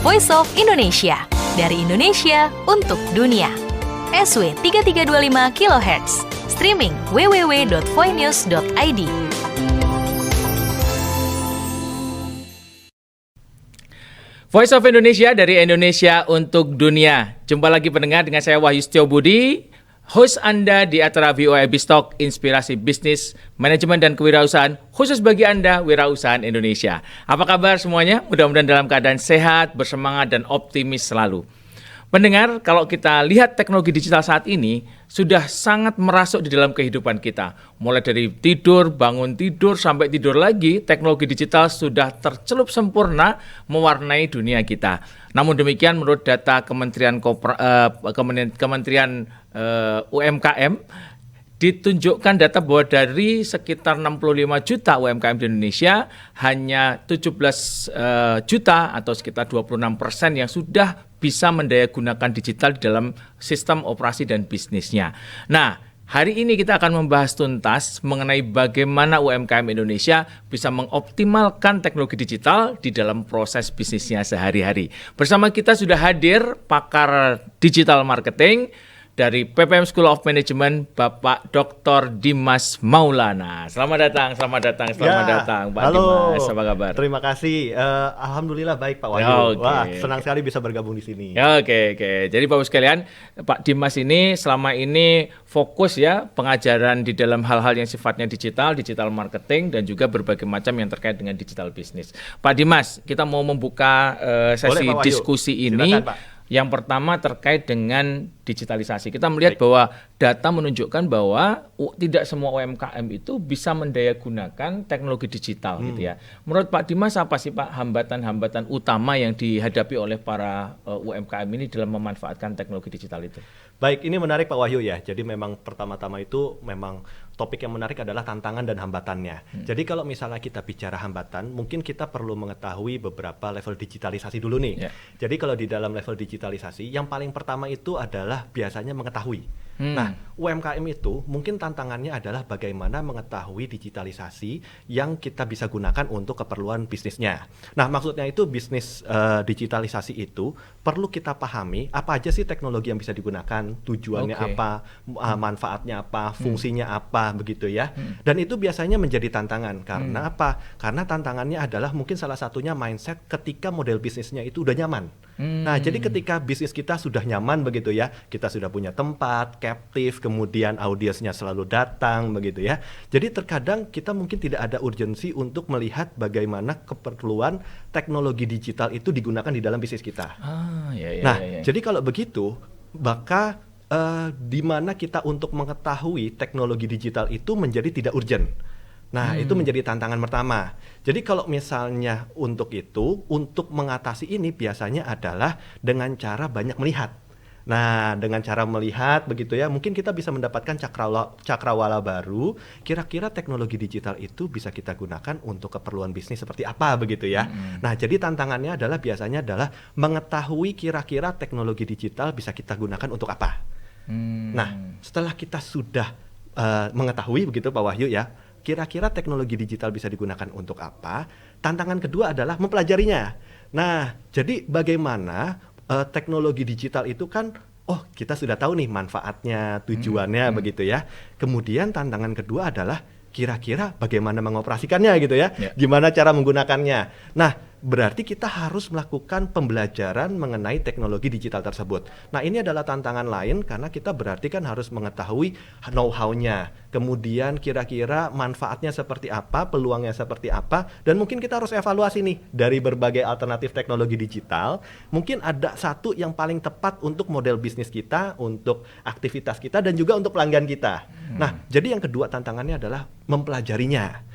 Voice of Indonesia. Dari Indonesia untuk dunia. SW 3325 kHz. Streaming www.voinews.id. Voice of Indonesia dari Indonesia untuk dunia. Jumpa lagi pendengar dengan saya Wahyu Setiobudi, host Anda di acara VOA Biztalk Inspirasi Bisnis, Manajemen dan Kewirausahaan khusus bagi Anda wirausahaan Indonesia. Apa kabar semuanya? Mudah-mudahan dalam keadaan sehat, bersemangat dan optimis selalu. Pendengar, kalau kita lihat teknologi digital saat ini sudah sangat merasuk di dalam kehidupan kita. Mulai dari tidur, bangun tidur, sampai tidur lagi, teknologi digital sudah tercelup sempurna mewarnai dunia kita. Namun demikian, menurut data Kementerian UMKM, ditunjukkan data bahwa dari sekitar 65 juta UMKM di Indonesia, hanya 17 juta atau sekitar 26% yang sudah bisa mendayagunakan digital di dalam sistem operasi dan bisnisnya. Nah, hari ini kita akan membahas tuntas mengenai bagaimana UMKM Indonesia bisa mengoptimalkan teknologi digital di dalam proses bisnisnya sehari-hari. Bersama kita sudah hadir pakar digital marketing dari PPM School of Management, Bapak Dr. Dimas Maulana. Selamat datang Pak halo, Dimas. Apa kabar? Terima kasih. Alhamdulillah baik Pak Wahyu. Wah, senang sekali bisa bergabung di sini. Oke. Jadi Bapak sekalian, Pak Dimas ini selama ini fokus ya pengajaran di dalam hal-hal yang sifatnya digital marketing dan juga berbagai macam yang terkait dengan digital bisnis. Pak Dimas, kita mau membuka sesi diskusi ini. Silakan, Pak. Yang pertama terkait dengan digitalisasi. Kita melihat bahwa data menunjukkan bahwa tidak semua UMKM itu bisa mendayagunakan teknologi digital gitu ya. Menurut Pak Dimas, apa sih Pak hambatan-hambatan utama yang dihadapi oleh para UMKM ini dalam memanfaatkan teknologi digital itu? Baik, ini menarik Pak Wahyu ya. Jadi memang pertama-tama itu memang topik yang menarik adalah tantangan dan hambatannya. Jadi kalau misalnya kita bicara hambatan, mungkin kita perlu mengetahui beberapa level digitalisasi dulu nih. Jadi kalau di dalam level digitalisasi, yang paling pertama itu adalah biasanya mengetahui. Nah, UMKM itu mungkin tantangannya adalah bagaimana mengetahui digitalisasi yang kita bisa gunakan untuk keperluan bisnisnya. Nah, maksudnya itu bisnis digitalisasi itu perlu kita pahami apa aja sih teknologi yang bisa digunakan, tujuannya apa, manfaatnya apa, fungsinya apa, begitu ya. Dan itu biasanya menjadi tantangan karena apa? Karena tantangannya adalah mungkin salah satunya mindset ketika model bisnisnya itu udah nyaman. Nah, jadi ketika bisnis kita sudah nyaman begitu ya, kita sudah punya tempat, captive, kemudian audiensnya selalu datang begitu ya. Jadi terkadang kita mungkin tidak ada urgensi untuk melihat bagaimana keperluan teknologi digital itu digunakan di dalam bisnis kita. Jadi kalau begitu, maka di mana kita untuk mengetahui teknologi digital itu menjadi tidak urgent. Nah, itu menjadi tantangan pertama. Jadi kalau misalnya untuk mengatasi ini biasanya adalah dengan cara banyak melihat. Nah, dengan cara melihat begitu ya, mungkin kita bisa mendapatkan cakrawala baru, kira-kira teknologi digital itu bisa kita gunakan untuk keperluan bisnis seperti apa begitu ya. Nah, jadi tantangannya biasanya adalah mengetahui kira-kira teknologi digital bisa kita gunakan untuk apa. Nah, setelah kita sudah mengetahui begitu Pak Wahyu ya, kira-kira teknologi digital bisa digunakan untuk apa? Tantangan kedua adalah mempelajarinya. Nah, jadi bagaimana teknologi digital itu kan, kita sudah tahu nih manfaatnya, tujuannya begitu ya. Kemudian tantangan kedua adalah kira-kira bagaimana mengoperasikannya gitu ya. Gimana cara menggunakannya. Nah, berarti kita harus melakukan pembelajaran mengenai teknologi digital tersebut. Nah, ini adalah tantangan lain karena kita berarti kan harus mengetahui know-how-nya, kemudian kira-kira manfaatnya seperti apa, peluangnya seperti apa, dan mungkin kita harus evaluasi nih dari berbagai alternatif teknologi digital, mungkin ada satu yang paling tepat untuk model bisnis kita, untuk aktivitas kita, dan juga untuk pelanggan kita. Nah, jadi yang kedua tantangannya adalah mempelajarinya.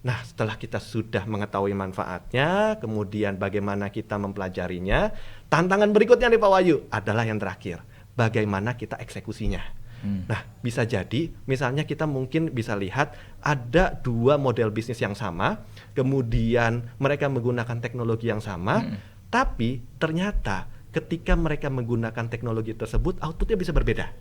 Nah, setelah kita sudah mengetahui manfaatnya, kemudian bagaimana kita mempelajarinya, tantangan berikutnya nih Pak Wahyu adalah yang terakhir, bagaimana kita eksekusinya. Nah, bisa jadi misalnya kita mungkin bisa lihat ada dua model bisnis yang sama, kemudian mereka menggunakan teknologi yang sama, tapi ternyata ketika mereka menggunakan teknologi tersebut, outputnya bisa berbeda.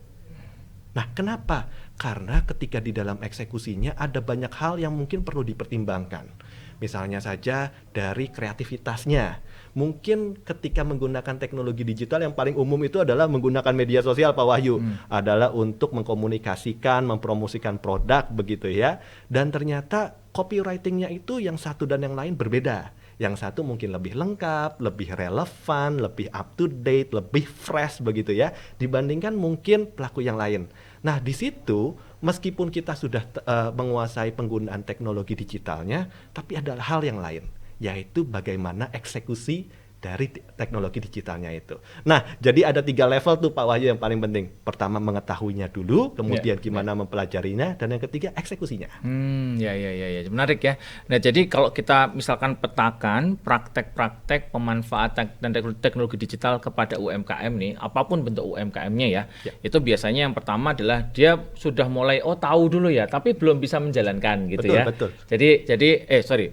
Nah, kenapa? Karena ketika di dalam eksekusinya ada banyak hal yang mungkin perlu dipertimbangkan. Misalnya saja dari kreativitasnya. Mungkin ketika menggunakan teknologi digital yang paling umum itu adalah menggunakan media sosial, Pak Wahyu. Adalah untuk mengkomunikasikan, mempromosikan produk begitu ya. Dan ternyata copywriting-nya itu yang satu dan yang lain berbeda. Yang satu mungkin lebih lengkap, lebih relevan, lebih up to date, lebih fresh begitu ya, dibandingkan mungkin pelaku yang lain. Nah, di situ meskipun kita sudah menguasai penggunaan teknologi digitalnya, tapi ada hal yang lain, yaitu bagaimana eksekusi dari teknologi digitalnya itu. Nah, jadi ada 3 level tuh Pak Wahyu yang paling penting. Pertama mengetahuinya dulu, kemudian gimana mempelajarinya, dan yang ketiga eksekusinya. Ya, menarik ya. Nah, jadi kalau kita misalkan petakan praktek-praktek pemanfaatan dan teknologi digital kepada UMKM nih, apapun bentuk UMKM-nya ya, itu biasanya yang pertama adalah dia sudah mulai tahu dulu ya, tapi belum bisa menjalankan gitu ya. Betul. Jadi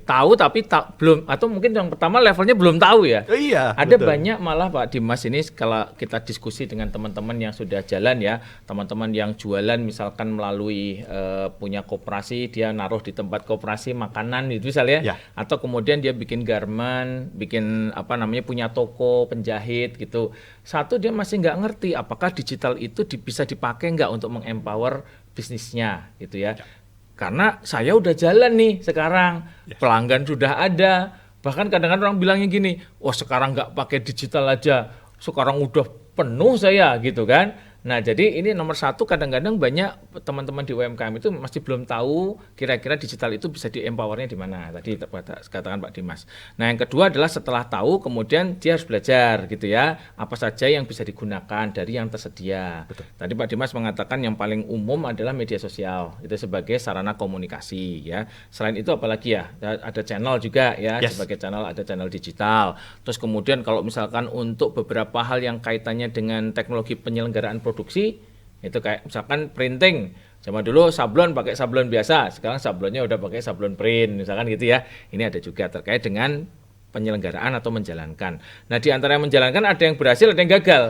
tahu tapi belum, atau mungkin yang pertama levelnya belum tahu ya. Iya, ada betul. banyak malah Pak Dimas ini kalau kita diskusi dengan teman-teman yang sudah jalan ya, teman-teman yang jualan misalkan melalui punya koperasi, dia naruh di tempat koperasi makanan itu misalnya, atau kemudian dia bikin garment, bikin punya toko penjahit gitu. Satu, dia masih nggak ngerti apakah digital itu bisa dipakai nggak untuk mengempower bisnisnya gitu ya. Karena saya udah jalan nih sekarang, pelanggan sudah ada. Bahkan kadang-kadang orang bilangnya gini, sekarang nggak pakai digital aja, sekarang udah penuh saya gitu kan. Nah, jadi ini nomor satu, kadang-kadang banyak teman-teman di UMKM itu masih belum tahu kira-kira digital itu bisa di-empowernya di mana. Tadi katakan Pak Dimas. Nah, yang kedua adalah setelah tahu, kemudian dia harus belajar gitu ya, apa saja yang bisa digunakan dari yang tersedia. Betul. Tadi Pak Dimas mengatakan yang paling umum adalah media sosial, itu sebagai sarana komunikasi ya. Selain itu apalagi ya, ada channel juga ya, sebagai channel, ada channel digital. Terus kemudian kalau misalkan untuk beberapa hal yang kaitannya dengan teknologi penyelenggaraan produksi, itu kayak misalkan printing, zaman dulu sablon pakai sablon biasa, sekarang sablonnya udah pakai sablon print misalkan gitu ya. Ini ada juga terkait dengan penyelenggaraan atau menjalankan. Nah, di antara yang menjalankan ada yang berhasil, ada yang gagal,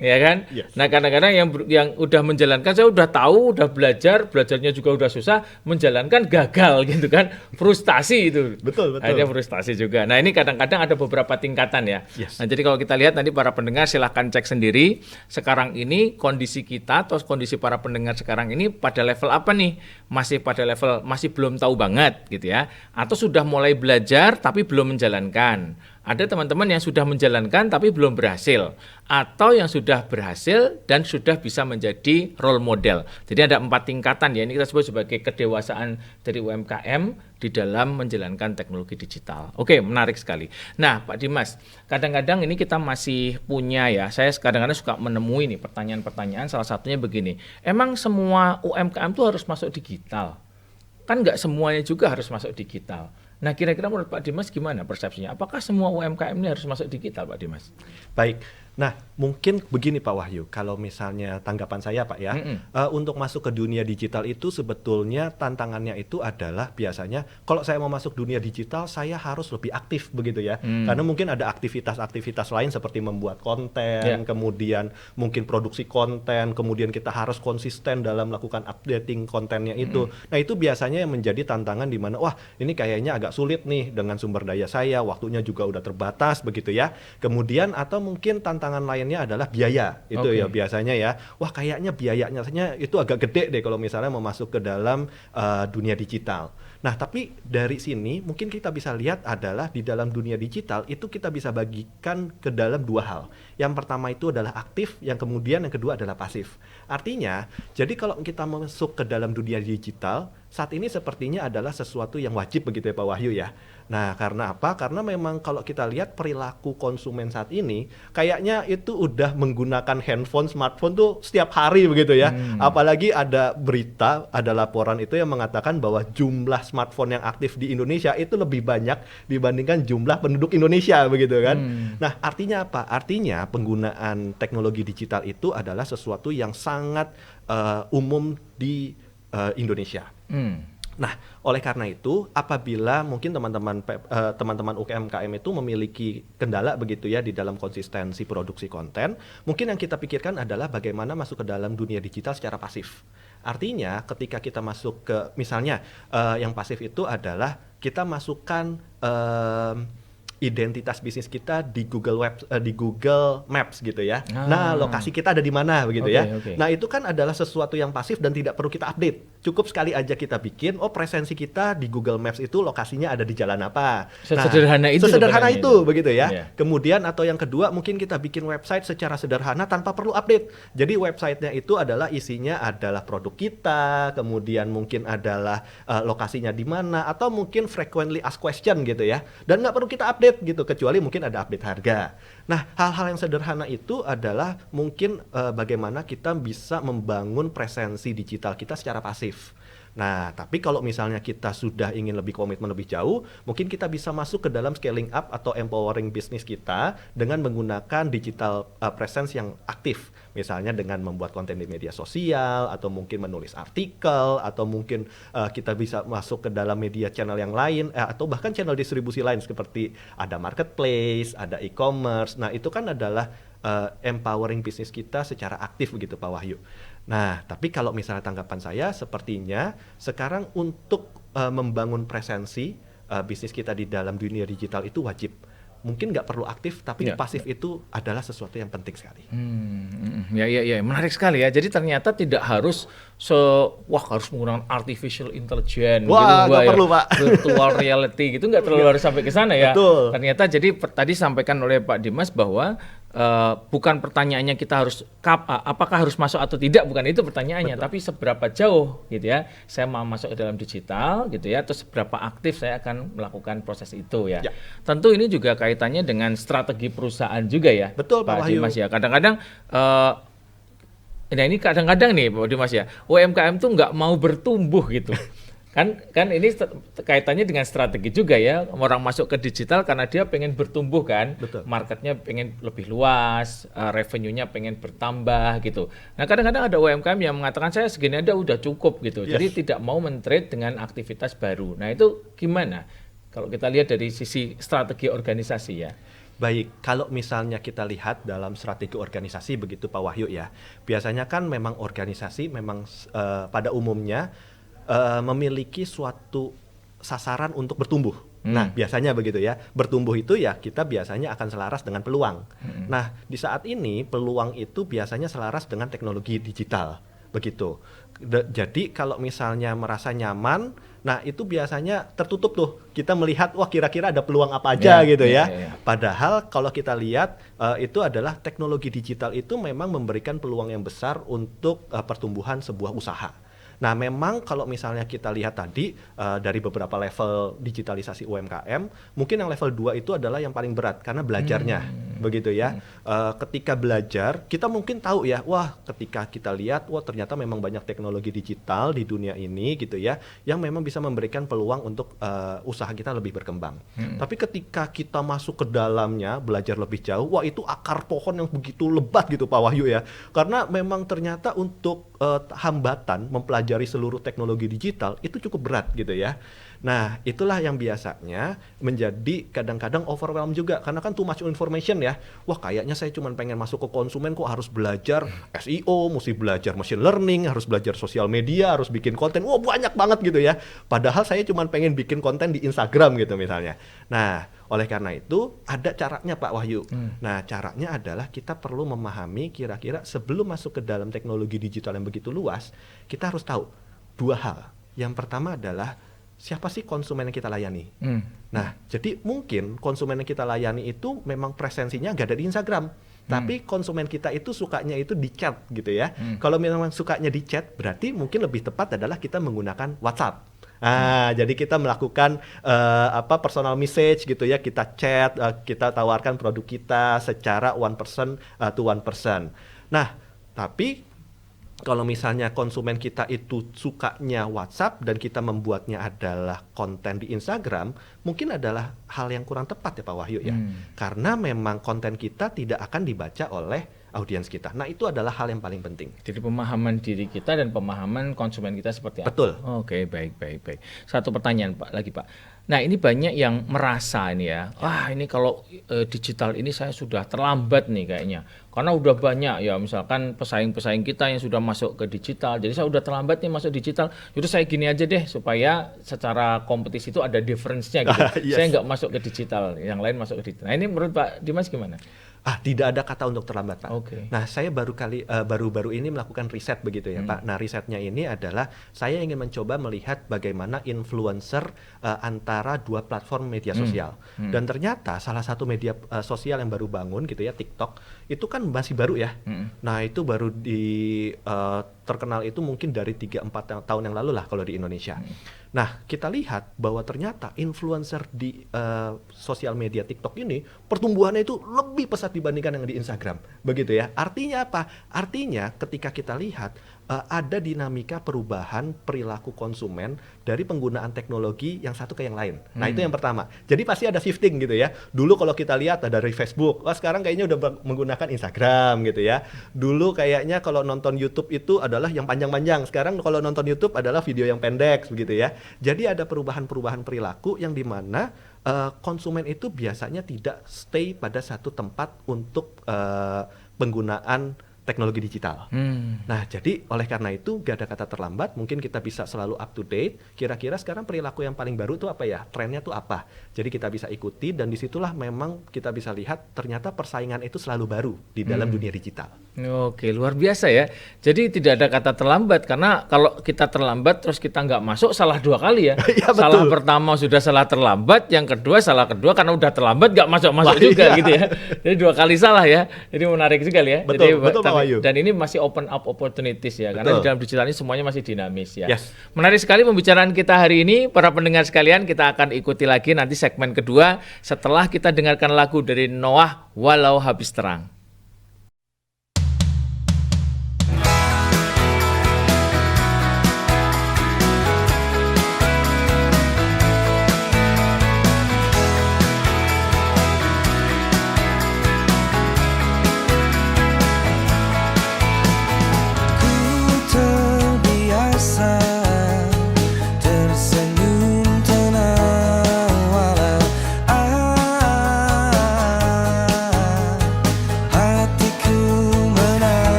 ya kan? Nah, kadang-kadang yang udah menjalankan, saya udah tahu, udah belajarnya juga udah susah, menjalankan gagal gitu kan, frustasi itu. Betul. Ada frustasi juga. Nah, ini kadang-kadang ada beberapa tingkatan ya. Nah, jadi kalau kita lihat nanti para pendengar silahkan cek sendiri, sekarang ini kondisi kita atau kondisi para pendengar sekarang ini pada level apa nih? Masih pada level masih belum tahu banget gitu ya, atau sudah mulai belajar tapi belum menjalankan. Ada teman-teman yang sudah menjalankan tapi belum berhasil, atau yang sudah berhasil dan sudah bisa menjadi role model. Jadi ada 4 tingkatan ya, ini kita sebut sebagai kedewasaan dari UMKM di dalam menjalankan teknologi digital. Oke, menarik sekali. Nah, Pak Dimas, kadang-kadang ini kita masih punya ya, saya kadang-kadang suka menemui nih pertanyaan-pertanyaan, salah satunya begini, emang semua UMKM itu harus masuk digital? Kan nggak semuanya juga harus masuk digital. Nah, kira-kira menurut Pak Dimas gimana persepsinya? Apakah semua UMKM ini harus masuk digital, Pak Dimas? Baik. Nah, mungkin begini Pak Wahyu, kalau misalnya tanggapan saya Pak ya, untuk masuk ke dunia digital itu sebetulnya tantangannya itu adalah biasanya kalau saya mau masuk dunia digital, saya harus lebih aktif begitu ya. Karena mungkin ada aktivitas-aktivitas lain seperti membuat konten, kemudian mungkin produksi konten, kemudian kita harus konsisten dalam melakukan updating kontennya itu. Nah, itu biasanya yang menjadi tantangan di mana, wah ini kayaknya agak sulit nih dengan sumber daya saya, waktunya juga udah terbatas begitu ya. Kemudian atau mungkin tantangan lainnya adalah biaya itu ya biasanya ya, wah kayaknya biayanya itu agak gede deh kalau misalnya mau masuk ke dalam dunia digital. Nah, tapi dari sini mungkin kita bisa lihat adalah di dalam dunia digital itu kita bisa bagikan ke dalam 2 hal. Yang pertama itu adalah aktif, yang kedua adalah pasif. Artinya, jadi kalau kita masuk ke dalam dunia digital, saat ini sepertinya adalah sesuatu yang wajib begitu ya Pak Wahyu ya. Nah, karena apa? Karena memang kalau kita lihat perilaku konsumen saat ini, kayaknya itu udah menggunakan handphone, smartphone tuh setiap hari begitu ya. Apalagi ada berita, ada laporan itu yang mengatakan bahwa jumlah smartphone yang aktif di Indonesia itu lebih banyak dibandingkan jumlah penduduk Indonesia begitu kan. Nah, artinya apa? Artinya penggunaan teknologi digital itu adalah sesuatu yang sangat umum di Indonesia. Nah, oleh karena itu, apabila mungkin teman-teman UMKM itu memiliki kendala begitu ya di dalam konsistensi produksi konten, mungkin yang kita pikirkan adalah bagaimana masuk ke dalam dunia digital secara pasif. Artinya, ketika kita masuk ke, misalnya yang pasif itu adalah kita masukkan identitas bisnis kita di di Google Maps gitu ya. Nah, lokasi kita ada di mana begitu ya. Nah, itu kan adalah sesuatu yang pasif dan tidak perlu kita update. Cukup sekali aja kita bikin, presensi kita di Google Maps itu lokasinya ada di jalan apa. Sesederhana itu begitu ya. Kemudian atau yang kedua, mungkin kita bikin website secara sederhana tanpa perlu update. Jadi websitenya itu adalah isinya adalah produk kita, kemudian mungkin adalah lokasinya di mana, atau mungkin frequently asked question gitu ya. Dan nggak perlu kita update gitu, kecuali mungkin ada update harga. Nah, hal-hal yang sederhana itu adalah mungkin bagaimana kita bisa membangun presensi digital kita secara pasif. Nah, tapi kalau misalnya kita sudah ingin lebih komitmen lebih jauh, mungkin kita bisa masuk ke dalam scaling up atau empowering bisnis kita dengan menggunakan digital presence yang aktif. Misalnya dengan membuat konten di media sosial, atau mungkin menulis artikel, atau mungkin kita bisa masuk ke dalam media channel yang lain, atau bahkan channel distribusi lain seperti ada marketplace, ada e-commerce. Nah, itu kan adalah empowering bisnis kita secara aktif begitu Pak Wahyu. Nah, tapi kalau misalnya tanggapan saya, sepertinya sekarang untuk membangun presensi bisnis kita di dalam dunia digital itu wajib. Mungkin nggak perlu aktif, tapi pasif itu adalah sesuatu yang penting sekali. Ya, menarik sekali ya. Jadi ternyata tidak harus harus menggunakan artificial intelligence. Wah, nggak perlu Pak. Virtual reality gitu nggak terlalu harus sampai ke sana ya. Betul. Ternyata jadi tadi sampaikan oleh Pak Dimas bahwa bukan pertanyaannya kita harus apakah harus masuk atau tidak, bukan itu pertanyaannya. Betul. Tapi seberapa jauh gitu ya saya mau masuk ke dalam digital gitu ya, atau seberapa aktif saya akan melakukan proses itu ya. Tentu ini juga kaitannya dengan strategi perusahaan juga ya. Betul Pak Dimas ya. Kadang-kadang ini kadang-kadang nih Pak Dimas ya, UMKM tuh nggak mau bertumbuh gitu. Kan ini kaitannya dengan strategi juga ya. Orang masuk ke digital karena dia pengen bertumbuh kan. Betul. Marketnya pengen lebih luas, revenue-nya pengen bertambah gitu. Nah, kadang-kadang ada UMKM yang mengatakan saya segini aja udah cukup gitu. Yes. Jadi tidak mau men-trade dengan aktivitas baru. Nah, itu gimana kalau kita lihat dari sisi strategi organisasi ya? Baik, kalau misalnya kita lihat dalam strategi organisasi begitu Pak Wahyu ya, biasanya kan memang organisasi memang pada umumnya memiliki suatu sasaran untuk bertumbuh. Nah, biasanya begitu ya. Bertumbuh itu ya kita biasanya akan selaras dengan peluang. Nah, di saat ini peluang itu biasanya selaras dengan teknologi digital. Begitu. Jadi kalau misalnya merasa nyaman, nah itu biasanya tertutup tuh. Kita melihat wah kira-kira ada peluang apa aja gitu ya. Padahal kalau kita lihat itu adalah teknologi digital itu memang memberikan peluang yang besar untuk pertumbuhan sebuah usaha. Nah, memang kalau misalnya kita lihat tadi dari beberapa level digitalisasi UMKM, mungkin yang level 2 itu adalah yang paling berat karena belajarnya, begitu ya. Ketika belajar, kita mungkin tahu ya, wah ketika kita lihat, wah ternyata memang banyak teknologi digital di dunia ini gitu ya, yang memang bisa memberikan peluang untuk usaha kita lebih berkembang. Tapi ketika kita masuk ke dalamnya, belajar lebih jauh, wah itu akar pohon yang begitu lebat gitu Pak Wahyu ya. Karena memang ternyata untuk hambatan mempelajari seluruh teknologi digital itu cukup berat gitu ya. Nah, itulah yang biasanya menjadi kadang-kadang overwhelm juga karena kan too much information ya. Wah, kayaknya saya cuma pengen masuk ke konsumen kok harus belajar SEO, mesti belajar machine learning, harus belajar sosial media, harus bikin konten. Wah, banyak banget gitu ya. Padahal saya cuma pengen bikin konten di Instagram gitu misalnya. Nah, oleh karena itu ada caranya Pak Wahyu. Nah, caranya adalah kita perlu memahami kira-kira sebelum masuk ke dalam teknologi digital yang begitu luas, kita harus tahu dua hal. Yang pertama adalah siapa sih konsumen yang kita layani? Nah, jadi mungkin konsumen yang kita layani itu memang presensinya nggak ada di Instagram. Tapi konsumen kita itu sukanya itu di chat gitu ya. Kalau memang sukanya di chat, berarti mungkin lebih tepat adalah kita menggunakan WhatsApp. Jadi kita melakukan personal message gitu ya, kita chat, kita tawarkan produk kita secara one person to one person. Nah, tapi kalau misalnya konsumen kita itu sukanya WhatsApp dan kita membuatnya adalah konten di Instagram, mungkin adalah hal yang kurang tepat ya Pak Wahyu ya. Karena memang konten kita tidak akan dibaca oleh audiens kita. Nah, itu adalah hal yang paling penting. Jadi pemahaman diri kita dan pemahaman konsumen kita seperti apa? Betul. Oke, baik. Satu pertanyaan Pak lagi Pak. Nah ini banyak yang merasa ini ya, wah ini kalau digital ini saya sudah terlambat nih kayaknya. Karena udah banyak ya misalkan pesaing-pesaing kita yang sudah masuk ke digital. Jadi saya udah terlambat nih masuk digital. Yaudah saya gini aja deh supaya secara kompetisi itu ada difference-nya gitu. Yes. Saya nggak masuk ke digital, yang lain masuk ke digital. Nah ini menurut Pak Dimas gimana? Tidak ada kata untuk terlambat, Pak. Oke. Nah, saya baru-baru ini melakukan riset begitu ya, Pak. Nah, risetnya ini adalah saya ingin mencoba melihat bagaimana influencer antara dua platform media sosial. Dan ternyata salah satu media sosial yang baru bangun gitu ya, TikTok, itu kan masih baru ya. Nah, itu baru terkenal itu mungkin dari 3-4 tahun yang lalu lah kalau di Indonesia. Nah, kita lihat bahwa ternyata influencer di sosial media TikTok ini pertumbuhannya itu lebih pesat dibandingkan yang di Instagram. Begitu ya. Artinya apa? Artinya ketika kita lihat ada dinamika perubahan perilaku konsumen dari penggunaan teknologi yang satu ke yang lain. Nah, itu yang pertama. Jadi pasti ada shifting gitu ya. Dulu kalau kita lihat dari Facebook, sekarang kayaknya udah menggunakan Instagram gitu ya. Dulu kayaknya kalau nonton YouTube itu adalah yang panjang-panjang. Sekarang kalau nonton YouTube adalah video yang pendek begitu ya. Jadi ada perubahan-perubahan perilaku yang dimana konsumen itu biasanya tidak stay pada satu tempat untuk penggunaan teknologi digital. Nah, jadi oleh karena itu gak ada kata terlambat, mungkin kita bisa selalu up to date. Kira-kira sekarang perilaku yang paling baru itu apa ya? Trennya tuh apa? Jadi kita bisa ikuti dan disitulah memang kita bisa lihat ternyata persaingan itu selalu baru di dalam dunia digital. Oke, luar biasa ya. Jadi tidak ada kata terlambat karena kalau kita terlambat terus kita nggak masuk salah dua kali ya. Ya, salah pertama sudah salah terlambat, yang kedua salah kedua karena udah terlambat nggak masuk juga gitu ya. Jadi dua kali salah ya. Jadi menarik juga ya. Betul, jadi, betul Pak Wahyu. Dan ini masih open up opportunities ya. Karena di dalam digital ini semuanya masih dinamis ya. Yes. Menarik sekali pembicaraan kita hari ini. Para pendengar sekalian, kita akan ikuti lagi nanti segmen kedua setelah kita dengarkan lagu dari Noah, Walau Habis Terang.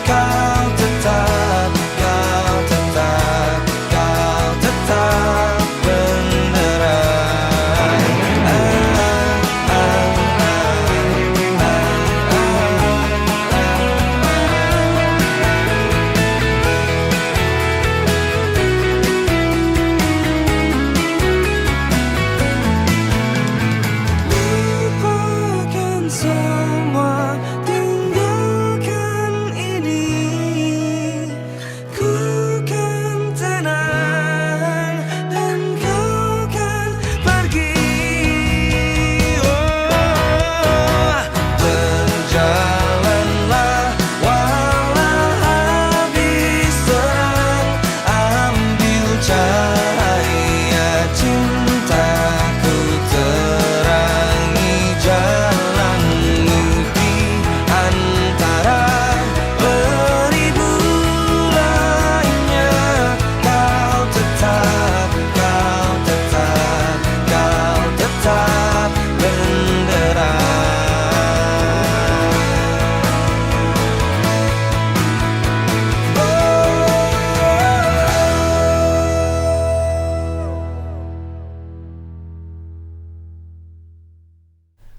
Kau tetap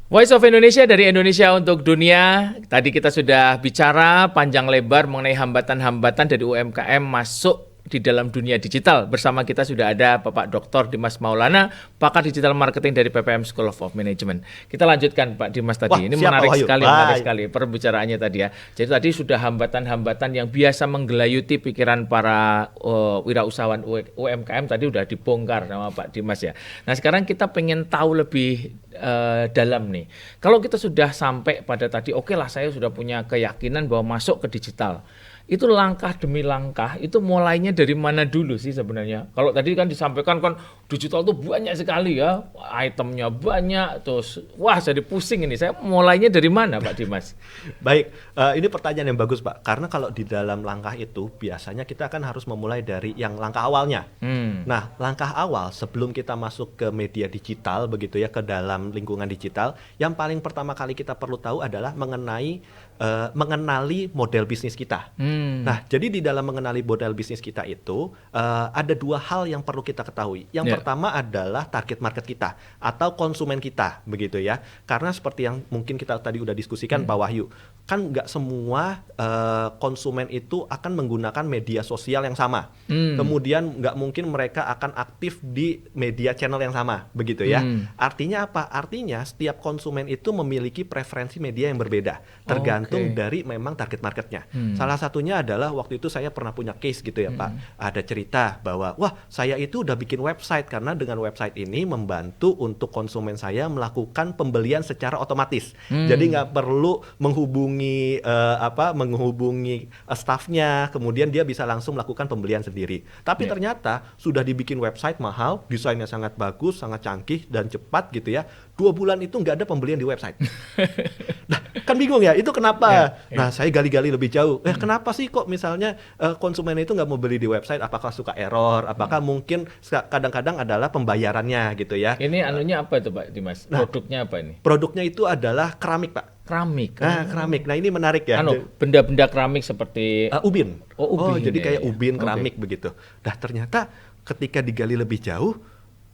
Voice of Indonesia dari Indonesia untuk dunia. Tadi kita sudah bicara panjang lebar mengenai hambatan-hambatan dari UMKM masuk di dalam dunia digital. Bersama kita sudah ada Bapak Dr. Dimas Maulana, pakar digital marketing dari PPM School of Management. Kita lanjutkan Pak Dimas tadi. Wah, ini siap, menarik sekali perbicaraannya tadi ya. Jadi tadi sudah hambatan-hambatan yang biasa menggelayuti pikiran para wirausahawan UMKM tadi udah dibongkar sama Pak Dimas ya. Nah sekarang kita pengen tahu lebih dalam nih. Kalau kita sudah sampai pada tadi, oke lah saya sudah punya keyakinan bahwa masuk ke digital. Itu langkah demi langkah, itu mulainya dari mana dulu sih sebenarnya? Kalau tadi kan disampaikan kan digital tuh banyak sekali ya, itemnya banyak, terus wah jadi pusing ini. Saya mulainya dari mana Pak Dimas? Baik, ini pertanyaan yang bagus Pak. Karena kalau di dalam langkah itu biasanya kita kan harus memulai dari yang langkah awalnya. Nah, langkah awal sebelum kita masuk ke media digital begitu ya, ke dalam lingkungan digital, yang paling pertama kali kita perlu tahu adalah mengenali model bisnis kita. Nah, jadi di dalam mengenali model bisnis kita itu ada dua hal yang perlu kita ketahui. Yang pertama adalah target market kita atau konsumen kita, begitu ya. Karena seperti yang mungkin kita tadi udah diskusikan Pak Wahyu, kan nggak semua konsumen itu akan menggunakan media sosial yang sama. Kemudian nggak mungkin mereka akan aktif di media channel yang sama, begitu ya. Artinya apa? Artinya setiap konsumen itu memiliki preferensi media yang berbeda, tergantung dari memang target marketnya. Salah satunya adalah waktu itu saya pernah punya case gitu ya Pak. Ada cerita bahwa wah saya itu udah bikin website karena dengan website ini membantu untuk konsumen saya melakukan pembelian secara otomatis. Jadi nggak perlu menghubungi staffnya, kemudian dia bisa langsung melakukan pembelian sendiri. Tapi ternyata sudah dibikin website mahal, desainnya sangat bagus, sangat canggih dan cepat gitu ya. 2 bulan itu nggak ada pembelian di website. Nah, kan bingung ya, itu kenapa? Nah, saya gali-gali lebih jauh. Kenapa sih kok misalnya konsumen itu nggak mau beli di website? Apakah suka error? Apakah mungkin kadang-kadang adalah pembayarannya gitu ya? Ini anunya apa itu Pak Dimas? Produknya apa ini? Produknya itu adalah keramik Pak. Keramik. Nah, keramik. Nah, ini menarik ya. Benda-benda keramik seperti ubin. Ubin. Jadi kayak ubin keramik begitu. Nah, ternyata ketika digali lebih jauh,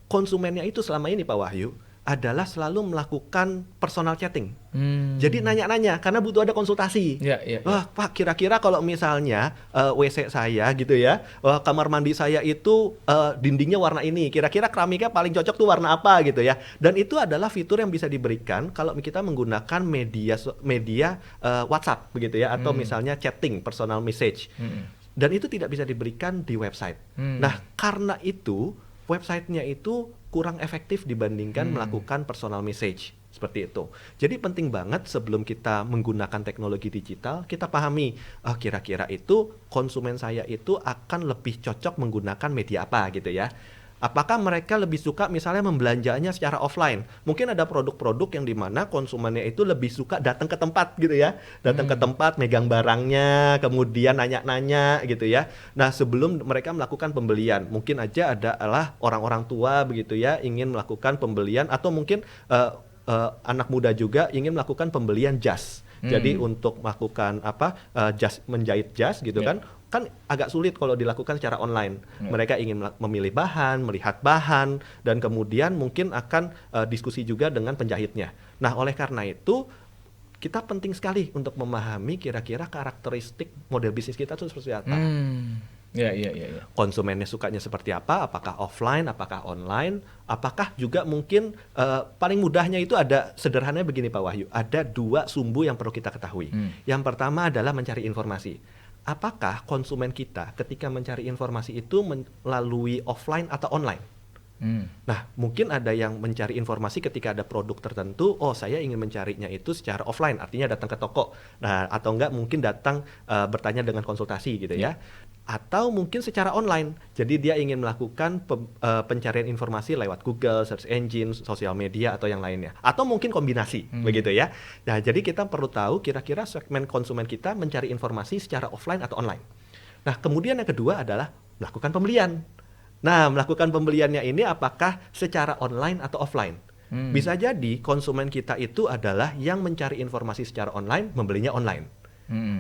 konsumennya itu selama ini Pak Wahyu adalah selalu melakukan personal chatting. Jadi nanya-nanya karena butuh ada konsultasi. Wah Pak, kira-kira kalau misalnya WC saya gitu ya, kamar mandi saya itu dindingnya warna ini, kira-kira keramiknya paling cocok tuh warna apa gitu ya. Dan itu adalah fitur yang bisa diberikan kalau kita menggunakan media WhatsApp begitu ya, atau misalnya chatting, personal message. Dan itu tidak bisa diberikan di website. Nah, karena itu websitenya itu kurang efektif dibandingkan melakukan personal message seperti itu. Jadi penting banget sebelum kita menggunakan teknologi digital, kita pahami kira-kira itu konsumen saya itu akan lebih cocok menggunakan media apa gitu ya. Apakah mereka lebih suka misalnya membelanjanya secara offline? Mungkin ada produk-produk yang dimana konsumennya itu lebih suka datang ke tempat gitu ya. Datang ke tempat, megang barangnya, kemudian nanya-nanya gitu ya. Nah sebelum mereka melakukan pembelian, mungkin aja adalah orang-orang tua begitu ya, ingin melakukan pembelian atau mungkin anak muda juga ingin melakukan pembelian jas. Jadi untuk melakukan menjahit jas gitu kan agak sulit kalau dilakukan secara online. Mereka ingin memilih bahan, melihat bahan, dan kemudian mungkin akan diskusi juga dengan penjahitnya. Nah, oleh karena itu kita penting sekali untuk memahami kira-kira karakteristik model bisnis kita itu seperti apa. Konsumennya sukanya seperti apa? Apakah offline, apakah online? Apakah juga mungkin paling mudahnya itu ada sederhananya begini Pak Wahyu. Ada 2 sumbu yang perlu kita ketahui. Yang pertama adalah mencari informasi. Apakah konsumen kita ketika mencari informasi itu melalui offline atau online? Nah, mungkin ada yang mencari informasi ketika ada produk tertentu, saya ingin mencarinya itu secara offline, artinya datang ke toko. Nah, atau enggak mungkin datang bertanya dengan konsultasi gitu ya. Atau mungkin secara online. Jadi dia ingin melakukan pencarian informasi lewat Google, search engine, sosial media atau yang lainnya. Atau mungkin kombinasi, begitu ya. Nah, jadi kita perlu tahu kira-kira segmen konsumen kita mencari informasi secara offline atau online. Nah, kemudian yang kedua adalah melakukan pembelian. Nah, melakukan pembeliannya ini apakah secara online atau offline? Bisa jadi konsumen kita itu adalah yang mencari informasi secara online, membelinya online.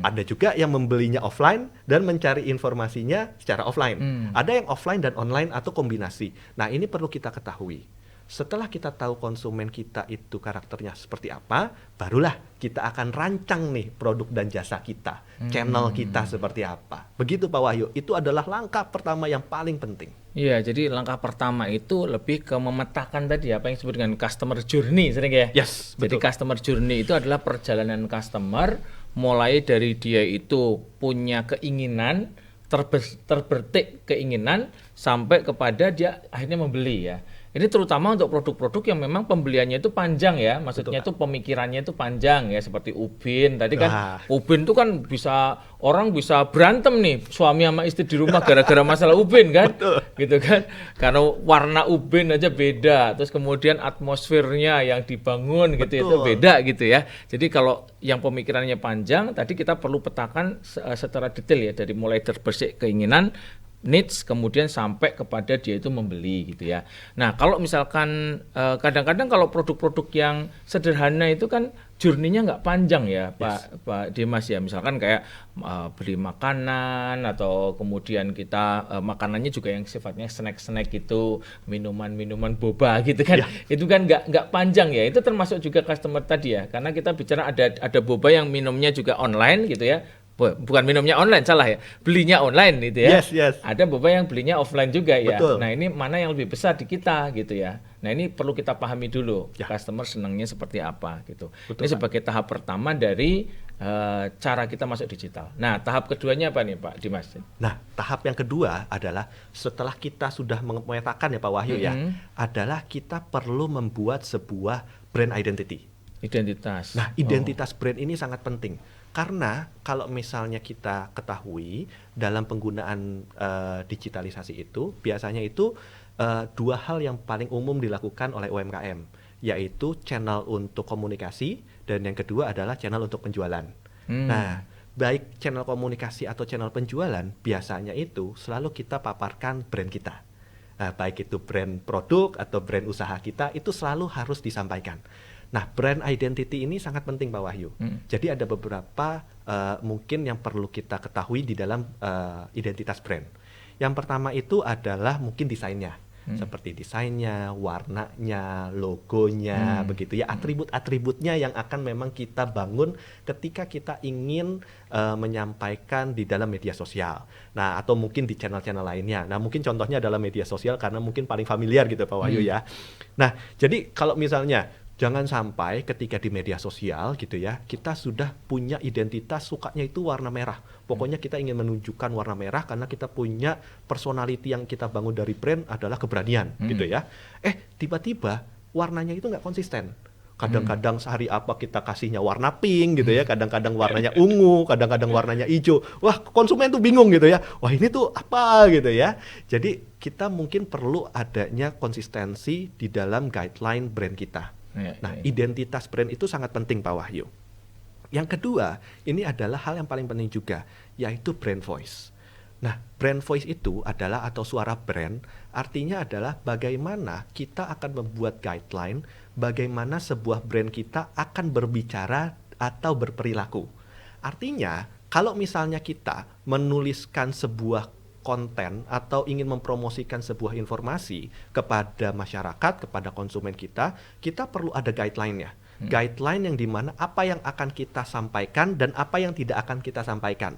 Ada juga yang membelinya offline dan mencari informasinya secara offline. Ada yang offline dan online atau kombinasi. Nah, ini perlu kita ketahui. setelah kita tahu konsumen kita itu karakternya seperti apa, barulah kita akan rancang nih produk dan jasa kita, channel kita seperti apa. Begitu Pak Wahyu, itu adalah langkah pertama yang paling penting. Iya, jadi langkah pertama itu lebih ke memetakan tadi apa yang disebut dengan customer journey sering ya. Yes, Jadi betul. customer journey itu adalah perjalanan customer mulai dari dia itu punya keinginan, terbertik keinginan sampai kepada dia akhirnya membeli ya. Ini terutama untuk produk-produk yang memang pembeliannya itu panjang ya, maksudnya itu pemikirannya itu panjang ya, seperti ubin. Tadi kan ubin itu kan bisa orang bisa berantem nih suami sama istri di rumah gara-gara masalah ubin kan, gitu kan? Karena warna ubin aja beda, terus kemudian atmosfernya yang dibangun gitu itu beda gitu ya. Jadi kalau yang pemikirannya panjang, tadi kita perlu petakan secara detail ya, dari mulai terbersih keinginan, needs, kemudian sampai kepada dia itu membeli gitu ya. Nah kalau misalkan kadang-kadang kalau produk-produk yang sederhana itu kan journey-nya nggak panjang ya Pak Dimas ya. Misalkan kayak beli makanan atau kemudian kita makanannya juga yang sifatnya snack-snack gitu, minuman-minuman boba gitu kan. Itu kan nggak panjang ya. Itu termasuk juga customer tadi ya. Karena kita bicara ada boba yang minumnya juga online gitu ya. Bukan minumnya online, salah ya, belinya online gitu ya. Yes. Ada boba yang belinya offline juga ya. Betul. Nah ini mana yang lebih besar di kita gitu ya. Nah ini perlu kita pahami dulu customer senangnya seperti apa gitu. Betul, ini sebagai tahap pertama dari cara kita masuk digital. Nah tahap keduanya apa nih Pak Dimas? Nah tahap yang kedua adalah setelah kita sudah memetakan ya Pak Wahyu ya, adalah kita perlu membuat sebuah brand identity. Identitas. Nah identitas brand ini sangat penting. Karena kalau misalnya kita ketahui dalam penggunaan digitalisasi itu, biasanya itu dua hal yang paling umum dilakukan oleh UMKM, yaitu channel untuk komunikasi dan yang kedua adalah channel untuk penjualan. Nah, baik channel komunikasi atau channel penjualan, biasanya itu selalu kita paparkan brand kita. Baik itu brand produk atau brand usaha kita, itu selalu harus disampaikan. Nah, brand identity ini sangat penting Pak Wahyu. Jadi ada beberapa mungkin yang perlu kita ketahui di dalam identitas brand. Yang pertama itu adalah mungkin desainnya. Seperti desainnya, warnanya, logonya, begitu ya. Atribut-atributnya yang akan memang kita bangun ketika kita ingin menyampaikan di dalam media sosial. Nah, atau mungkin di channel-channel lainnya. Nah, mungkin contohnya adalah media sosial karena mungkin paling familiar gitu Pak Wahyu ya. Nah, jadi kalau misalnya jangan sampai ketika di media sosial gitu ya, kita sudah punya identitas sukanya itu warna merah. Pokoknya kita ingin menunjukkan warna merah karena kita punya personality yang kita bangun dari brand adalah keberanian gitu ya. Tiba-tiba warnanya itu nggak konsisten. Kadang-kadang sehari apa kita kasihnya warna pink gitu ya, kadang-kadang warnanya ungu, kadang-kadang warnanya hijau. Wah, konsumen tuh bingung gitu ya. Wah, ini tuh apa gitu ya. Jadi kita mungkin perlu adanya konsistensi di dalam guideline brand kita. Nah, identitas brand itu sangat penting Pak Wahyu. Yang kedua, ini adalah hal yang paling penting juga, yaitu brand voice. Nah, brand voice itu adalah atau suara brand, artinya adalah bagaimana kita akan membuat guideline, bagaimana sebuah brand kita akan berbicara atau berperilaku. Artinya, kalau misalnya kita menuliskan sebuah konten atau ingin mempromosikan sebuah informasi kepada masyarakat, kepada konsumen kita perlu ada guideline-nya. Guideline yang dimana apa yang akan kita sampaikan dan apa yang tidak akan kita sampaikan.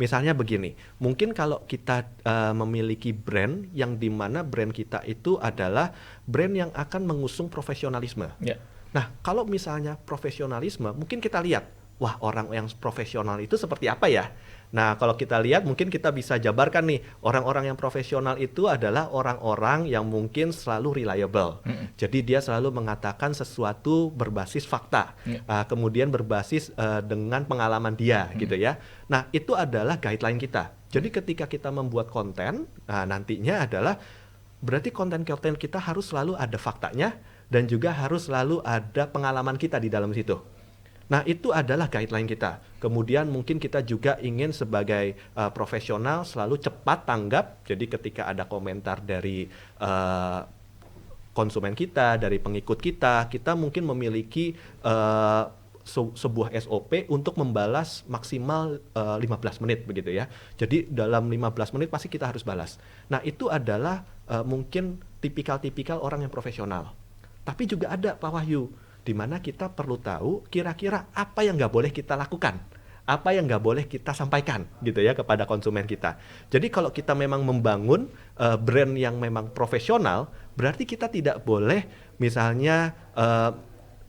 Misalnya begini, mungkin kalau kita memiliki brand yang dimana brand kita itu adalah brand yang akan mengusung profesionalisme. Nah, kalau misalnya profesionalisme, mungkin kita lihat, wah orang yang profesional itu seperti apa ya? Nah, kalau kita lihat mungkin kita bisa jabarkan nih, orang-orang yang profesional itu adalah orang-orang yang mungkin selalu reliable. Jadi dia selalu mengatakan sesuatu berbasis fakta, kemudian berbasis dengan pengalaman dia gitu ya. Nah, itu adalah guideline kita. Jadi ketika kita membuat konten, nantinya adalah berarti konten-konten kita harus selalu ada faktanya dan juga harus selalu ada pengalaman kita di dalam situ. Nah, itu adalah guideline kita. Kemudian mungkin kita juga ingin sebagai profesional selalu cepat tanggap. Jadi ketika ada komentar dari konsumen kita, dari pengikut kita mungkin memiliki sebuah SOP untuk membalas maksimal 15 menit begitu ya. Jadi dalam 15 menit pasti kita harus balas. Nah, itu adalah mungkin tipikal-tipikal orang yang profesional. Tapi juga ada Pak Wahyu, di mana kita perlu tahu kira-kira apa yang nggak boleh kita lakukan, apa yang nggak boleh kita sampaikan gitu ya kepada konsumen kita. Jadi kalau kita memang membangun brand yang memang profesional, berarti kita tidak boleh misalnya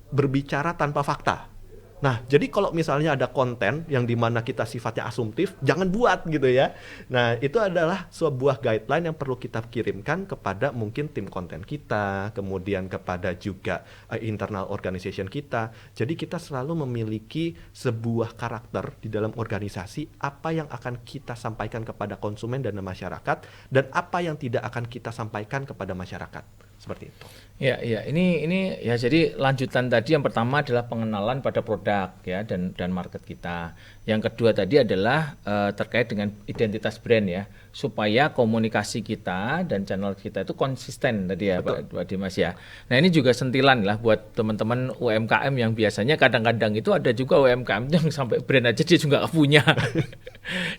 berbicara tanpa fakta. Nah, jadi kalau misalnya ada konten yang dimana kita sifatnya asumtif, jangan buat gitu ya. Nah, itu adalah sebuah guideline yang perlu kita kirimkan kepada mungkin tim konten kita, kemudian kepada juga internal organization kita. Jadi kita selalu memiliki sebuah karakter di dalam organisasi, apa yang akan kita sampaikan kepada konsumen dan masyarakat, dan apa yang tidak akan kita sampaikan kepada masyarakat. Seperti itu. Ya, ini ya, jadi lanjutan tadi yang pertama adalah pengenalan pada produk ya dan market kita. Yang kedua tadi adalah terkait dengan identitas brand ya, supaya komunikasi kita dan channel kita itu konsisten tadi ya Pak Dimas ya. Nah, ini juga sentilan lah buat teman-teman UMKM yang biasanya kadang-kadang itu ada juga UMKM yang sampai brand aja dia juga nggak punya.